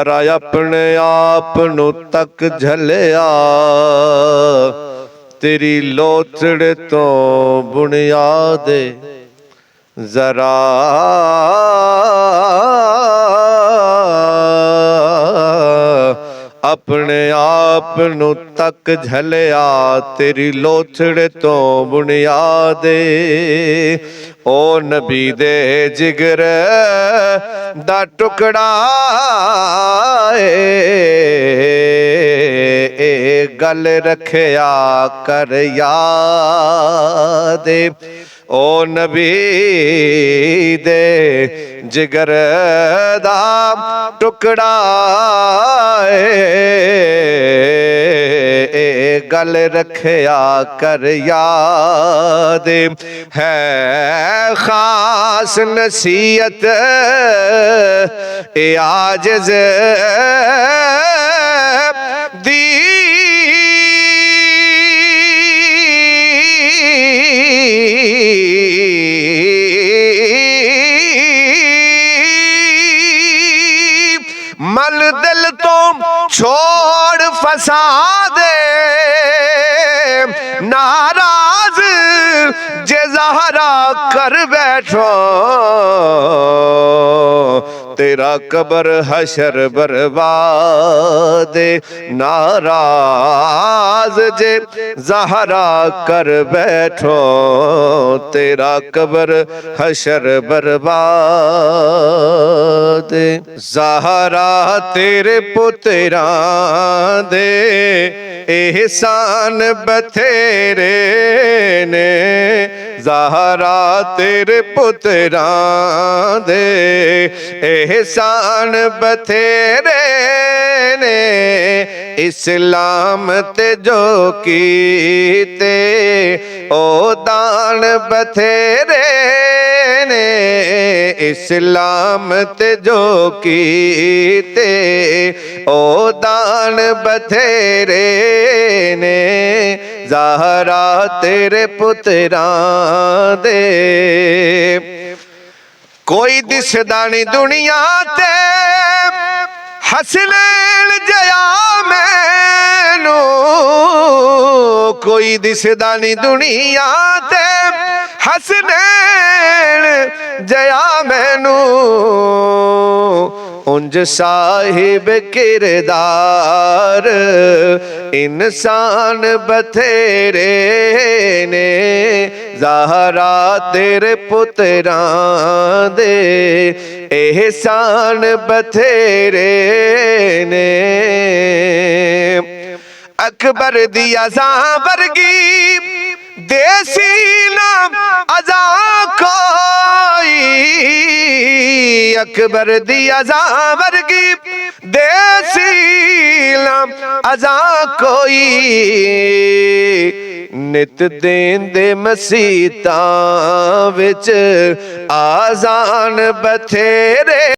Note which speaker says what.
Speaker 1: जरा अपने आप नू तक झलिया, तेरी लोथड़े तो बुनियाद जरा अपने आप नू तक झलिया, तेरी लोथड़े तो बुनियाद ओ नबी दे जिगर दा टुकड़ा ए गल रखया कर याद ओ नबी दे जिगर दा टुकड़ा ए गल रखया कर याद है खास नसीहत ए आजिज़ दी मल दिल तो छोड़ फसाद नाराज जे ज़हरा कर बैठो, तेरा कबर हशर बर्बाद नाराज जे ज़हरा कर बैठो, तेरा कबर हशर बर्बाद। ज़हरा तेरे पुत्रां दे एहसान बथेरे ने, ज़हरा तेरे पुत्रां दे एहसान बथेरे ने, इस्लाम ते जो कीते ओ दान बथेरे ने, इस्लाम ते जो कीते ओ दान बथेरे ने, ज़हरा तेरे पुत्रां दे कोई दिसदा नहीं दुनिया ते हसनैन जया मैनू, कोई दिसदा नहीं दुनिया ते हसनैन जया मैनू, उंज साहिब किरदार इंसान बथेरे ने, ज़हरा तेरे पुत्रां दे एहसान बथेरे ने। अकबर दी अज़ा वर्गी देसी नाम अज़ा कोई, अकबर दी अज़ा वर्गी देसी नाम अज़ा कोई, नित देंदे मसीतां विच आज़ान बथेरे।